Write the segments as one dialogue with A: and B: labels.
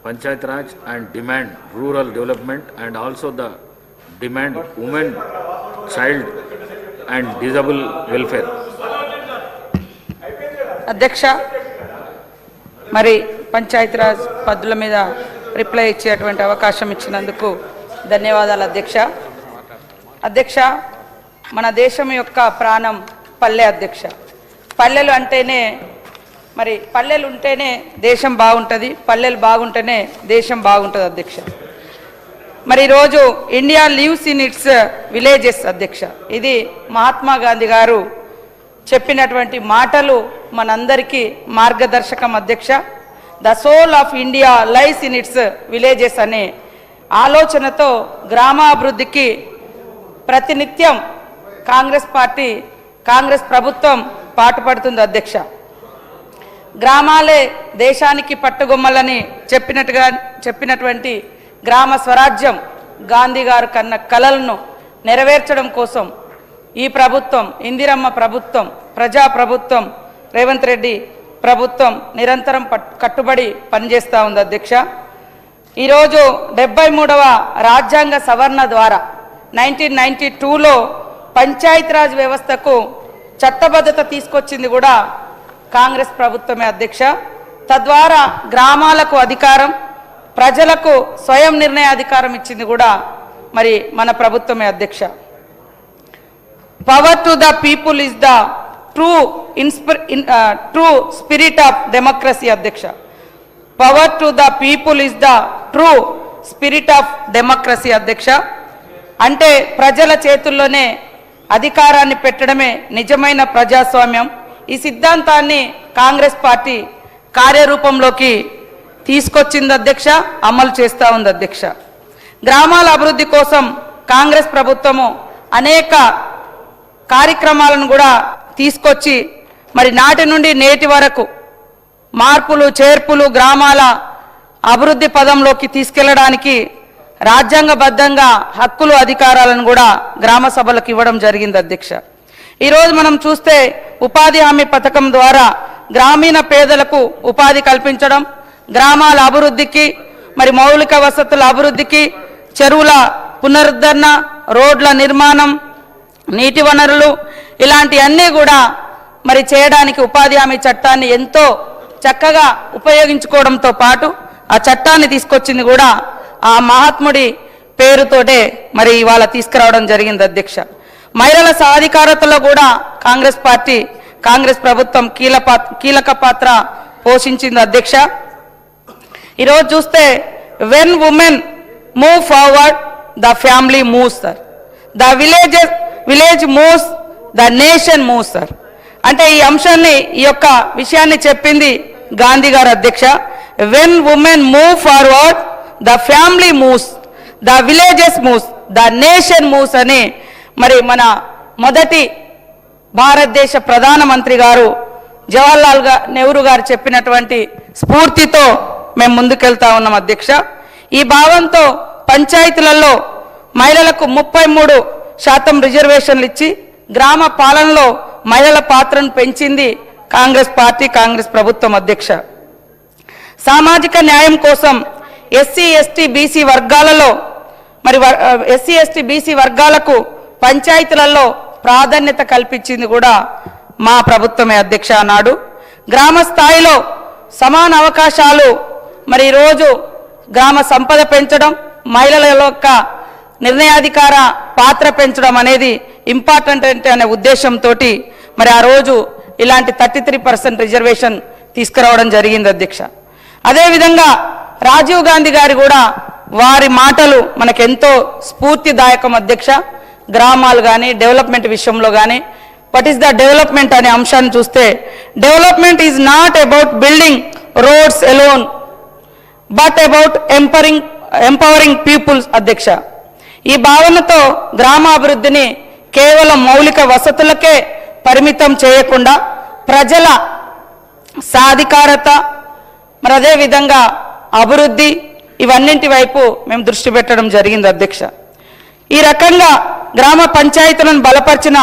A: Panchayat Raj and demand rural development and also the demand women, child and disabled welfare.
B: అధ్యక్ష మరి పంచాయతీ రాజ్ పద్ధతుల మీద reply ఇచ్చేటువంటి అవకాశం ఇచ్చినందుకు ధన్యవాదాలు అధ్యక్ష. అధ్యక్ష, మన దేశం యొక్క ప్రాణం పల్లె అధ్యక్ష. పల్లెలు అంటేనే మరి పల్లెలు ఉంటేనే దేశం బాగుంటుంది, పల్లెలు బాగుంటేనే దేశం బాగుంటుంది అధ్యక్ష. మరి ఈరోజు India lives in its villages అధ్యక్ష. ఇది మహాత్మా గాంధీ గారు చెప్పినటువంటి మాటలు మనందరికీ మార్గదర్శకం అధ్యక్ష. The soul of India lies in its villages అనే ఆలోచనతో గ్రామాభివృద్ధికి ప్రతినిత్యం కాంగ్రెస్ ప్రభుత్వం పాటుపడుతుంది అధ్యక్ష. గ్రామాలే దేశానికి పట్టుగొమ్మలని చెప్పినటువంటి గ్రామ స్వరాజ్యం గాంధీ గారు కన్న కలలను నెరవేర్చడం కోసం ఈ ప్రభుత్వం, ఇందిరమ్మ ప్రభుత్వం, ప్రజా ప్రభుత్వం, రేవంత్ రెడ్డి ప్రభుత్వం నిరంతరం కట్టుబడి పనిచేస్తూ ఉంది అధ్యక్ష. ఈరోజు 73వ రాజ్యాంగ సవరణ ద్వారా 1992లో పంచాయతీరాజ్ వ్యవస్థకు చట్టబద్ధత తీసుకొచ్చింది కూడా కాంగ్రెస్ ప్రభుత్వమే అధ్యక్ష. తద్వారా గ్రామాలకు అధికారం, ప్రజలకు స్వయం నిర్ణయ అధికారం ఇచ్చింది కూడా మరి మన ప్రభుత్వమే అధ్యక్ష. Power to the people is the true spirit of democracy అధ్యక్ష. Power to the people is the true spirit of democracy అధ్యక్ష. అంటే ప్రజల చేతుల్లోనే అధికారాన్ని పెట్టడమే నిజమైన ప్రజాస్వామ్యం. ఈ సిద్ధాంతాన్ని కాంగ్రెస్ పార్టీ కార్యరూపంలోకి తీసుకొచ్చింది అధ్యక్ష, అమలు చేస్తూ ఉంది అధ్యక్ష. గ్రామాల అభివృద్ధి కోసం కాంగ్రెస్ ప్రభుత్వము అనేక కార్యక్రమాలను కూడా తీసుకొచ్చి మరి నాటి నుండి నేటి వరకు మార్పులు చేర్పులు గ్రామాల అభివృద్ధి పదంలోకి తీసుకెళ్లడానికి రాజ్యాంగబద్ధంగా హక్కులు అధికారాలను కూడా గ్రామ సభలకు ఇవ్వడం జరిగింది అధ్యక్ష. ఈరోజు మనం చూస్తే ఉపాధి హామీ పథకం ద్వారా గ్రామీణ పేదలకు ఉపాధి కల్పించడం, గ్రామాల అభివృద్ధికి మరి మౌలిక వసతుల అభివృద్ధికి, చెరువుల పునరుద్ధరణ, రోడ్ల నిర్మాణం, నీటి వనరులు ఇలాంటివన్నీ కూడా మరి చేయడానికి ఉపాధి హామీ చట్టాన్ని ఎంతో చక్కగా ఉపయోగించుకోవడంతో పాటు ఆ చట్టాన్ని తీసుకొచ్చింది కూడా ఆ మహాత్ముడి పేరుతోటే మరి ఇవాళ తీసుకురావడం జరిగింది అధ్యక్ష. మహిళల సాధికారతలో కూడా కాంగ్రెస్ ప్రభుత్వం కీలక పాత్ర పోషించింది అధ్యక్ష. ఈరోజు చూస్తే when women move forward the family moves sir, the village moves, the nation moves sir. అంటే ఈ అంశాన్ని, ఈ యొక్క విషయాన్ని చెప్పింది గాంధీ గారు అధ్యక్ష. When women move forward the family moves, the villages moves, the nation moves అని మరి మన మొదటి భారతదేశ ప్రధానమంత్రి గారు జవహర్లాల్ నెహ్రూ గారు చెప్పినటువంటి స్ఫూర్తితో మేము ముందుకెళ్తా ఉన్నాం అధ్యక్ష. ఈ భావంతో పంచాయతీలలో మహిళలకు 33% రిజర్వేషన్లు ఇచ్చి గ్రామ పాలనలో మహిళల పాత్రను పెంచింది కాంగ్రెస్ పార్టీ, కాంగ్రెస్ ప్రభుత్వం అధ్యక్ష. సామాజిక న్యాయం కోసం ఎస్సీ ఎస్టీ బీసీ వర్గాలకు పంచాయతీలలో ప్రాధాన్యత కల్పించింది కూడా మా ప్రభుత్వమే అధ్యక్ష. నాడు గ్రామ స్థాయిలో సమాన అవకాశాలు, మరి ఈరోజు గ్రామ సంపద పెంచడం, మహిళల యొక్క నిర్ణయాధికార పాత్ర పెంచడం అనేది ఇంపార్టెంట్ అనే ఉద్దేశంతో మరి ఆ రోజు ఇలాంటి 33% రిజర్వేషన్ తీసుకురావడం జరిగింది అధ్యక్ష. అదేవిధంగా రాజీవ్ గాంధీ గారి కూడా వారి మాటలు మనకెంతో స్ఫూర్తిదాయకం అధ్యక్ష. గ్రామాలు కానీ డెవలప్మెంట్ విషయంలో కానీ వాట్ ఈస్ ద డెవలప్మెంట్ అనే అంశాన్ని చూస్తే, development is not about building roads alone but about empowering peoples అధ్యక్ష. ఈ భావనతో గ్రామాభివృద్ధిని కేవలం మౌలిక వసతులకే పరిమితం చేయకుండా ప్రజల సాధికారత, మరి అదేవిధంగా అభివృద్ధి, ఇవన్నింటి వైపు మేము దృష్టి పెట్టడం జరిగింది అధ్యక్ష. ఈ రకంగా గ్రామ పంచాయతీలను బలపరిచిన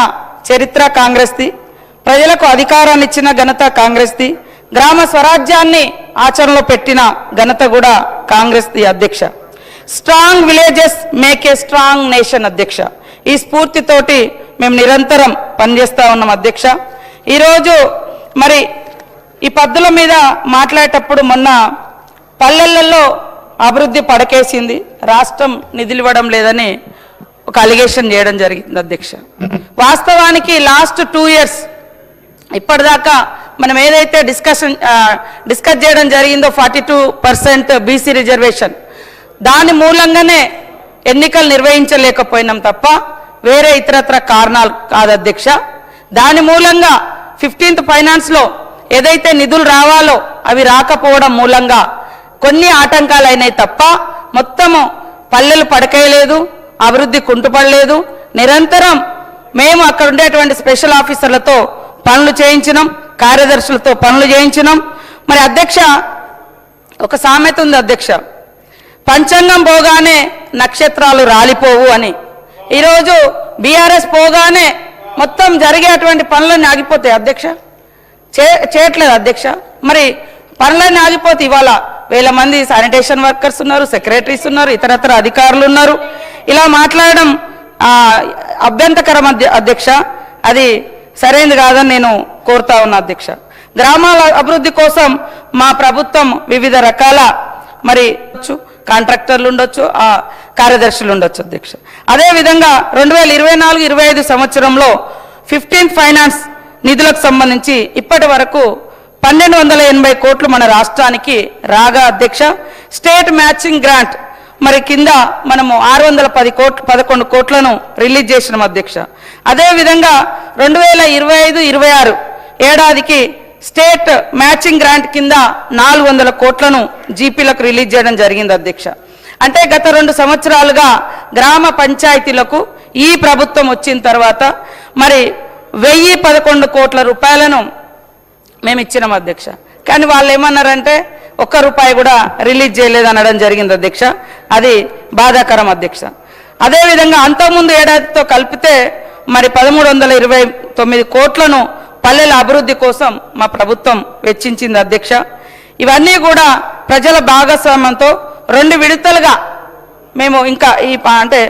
B: చరిత్ర కాంగ్రెస్ది, ప్రజలకు అధికారాన్ని ఇచ్చిన ఘనత కాంగ్రెస్ది, గ్రామ స్వరాజ్యాన్ని ఆచరణలో పెట్టిన ఘనత కూడా కాంగ్రెస్ ది అధ్యక్ష. Strong villages make a strong nation అధ్యక్ష. ఈ స్ఫూర్తితోటి మేము నిరంతరం పనిచేస్తూ ఉన్నాం అధ్యక్ష. ఈరోజు మరి ఈ పద్దుల మీద మాట్లాడేటప్పుడు మొన్న పల్లెలలో అభివృద్ధి పడకేసింది, రాష్ట్రం నిధులు ఇవ్వడం లేదని ఒక అలిగేషన్ చేయడం జరిగింది అధ్యక్ష. వాస్తవానికి లాస్ట్ 2 years ఇప్పటిదాకా మనం ఏదైతే డిస్కస్ చేయడం జరిగిందో 42% బీసీ రిజర్వేషన్, దాని మూలంగానే ఎన్నికలు నిర్వహించలేకపోయినాం తప్ప వేరే ఇతరత్ర కారణాలు కాదు అధ్యక్ష. దాని మూలంగా 15th ఫైనాన్స్లో ఏదైతే నిధులు రావాలో అవి రాకపోవడం మూలంగా కొన్ని ఆటంకాలు అయినాయి తప్ప మొత్తము పల్లెలు పడకేయలేదు, అభివృద్ధి కుంటుపడలేదు. నిరంతరం మేము అక్కడ ఉండేటువంటి స్పెషల్ ఆఫీసర్లతో పనులు చేయించినాం, కార్యదర్శులతో పనులు చేయించినాం. మరి అధ్యక్ష, ఒక సామెత ఉంది అధ్యక్ష, పంచాంగం పోగానే నక్షత్రాలు రాలిపోవు అని. ఈరోజు బీఆర్ఎస్ పోగానే మొత్తం జరిగేటువంటి పనులన్నీ ఆగిపోతాయి అధ్యక్ష, చేయట్లేదు అధ్యక్ష. మరి పనులన్నీ ఆగిపోతే ఇవాళ 1000 మంది శానిటేషన్ వర్కర్స్ ఉన్నారు, సెక్రటరీస్ ఉన్నారు, ఇతరత్ర అధికారులు ఉన్నారు. ఇలా మాట్లాడడం అభ్యంతకరం అధ్యక్ష, అది సరైనది కాదని నేను కోరుతా ఉన్నా అధ్యక్ష. గ్రామాల అభివృద్ధి కోసం మా ప్రభుత్వం వివిధ రకాల మరి కాంట్రాక్టర్లు ఉండొచ్చు, కార్యదర్శులు ఉండొచ్చు అధ్యక్ష. అదేవిధంగా 2024-25 సంవత్సరంలో 15th ఫైనాన్స్ నిధులకు సంబంధించి ఇప్పటి వరకు 1280 కోట్లు మన రాష్ట్రానికి రాగా అధ్యక్ష. స్టేట్ మ్యాచింగ్ గ్రాంట్ మరి కింద మనము 611 కోట్లను రిలీజ్ చేసినాం అధ్యక్ష. అదేవిధంగా 2025-26 ఏడాదికి స్టేట్ మ్యాచింగ్ గ్రాంట్ కింద 400 కోట్లను జీపీలకు రిలీజ్ చేయడం జరిగింది అధ్యక్ష. అంటే గత 2 సంవత్సరాలుగా గ్రామ పంచాయతీలకు ఈ ప్రభుత్వం వచ్చిన తర్వాత మరి 1011 కోట్ల రూపాయలను మేము ఇచ్చినాం అధ్యక్ష. కానీ వాళ్ళు ఏమన్నారంటే ₹1 కూడా రిలీజ్ చేయలేదు అనడం జరిగింది అధ్యక్ష. అది బాధాకరం అధ్యక్ష. అదేవిధంగా అంతకుముందు ఏడాదితో కలిపితే మరి 1329 కోట్లను పల్లెల అభివృద్ధి కోసం మా ప్రభుత్వం వెచ్చించింది అధ్యక్ష. ఇవన్నీ కూడా ప్రజల భాగస్వామ్యంతో 2 విడతలుగా మేము ఇంకా ఈ అంటే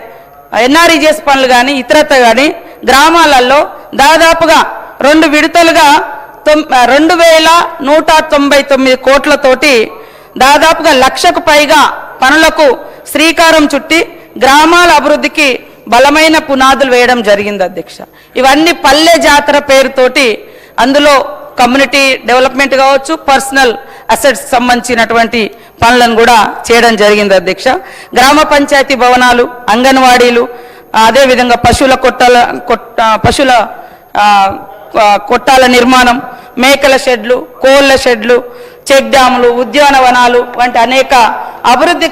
B: ఎన్ఆర్ఈజీఎస్ పనులు కానీ ఇతరత్ర కానీ గ్రామాలలో దాదాపుగా 2 విడతలుగా 2199 కోట్లతోటి దాదాపుగా 1,00,000కు పైగా పనులకు శ్రీకారం చుట్టి గ్రామాల అభివృద్ధికి బలమైన పునాదులు వేయడం జరిగింది అధ్యక్ష. ఇవన్నీ పల్లె జాతర పేరుతోటి అందులో కమ్యూనిటీ డెవలప్మెంట్ కావచ్చు, పర్సనల్ అసెట్స్ సంబంధించినటువంటి పనులను కూడా చేయడం జరిగింది అధ్యక్ష. గ్రామ పంచాయతీ భవనాలు, అంగన్వాడీలు, అదేవిధంగా పశువుల కొట్టాల నిర్మాణం, మేకల షెడ్లు, కోళ్ల షెడ్లు, చెక్ డ్యాములు, ఉద్యానవనాలు వంటి అనేక అభివృద్ధి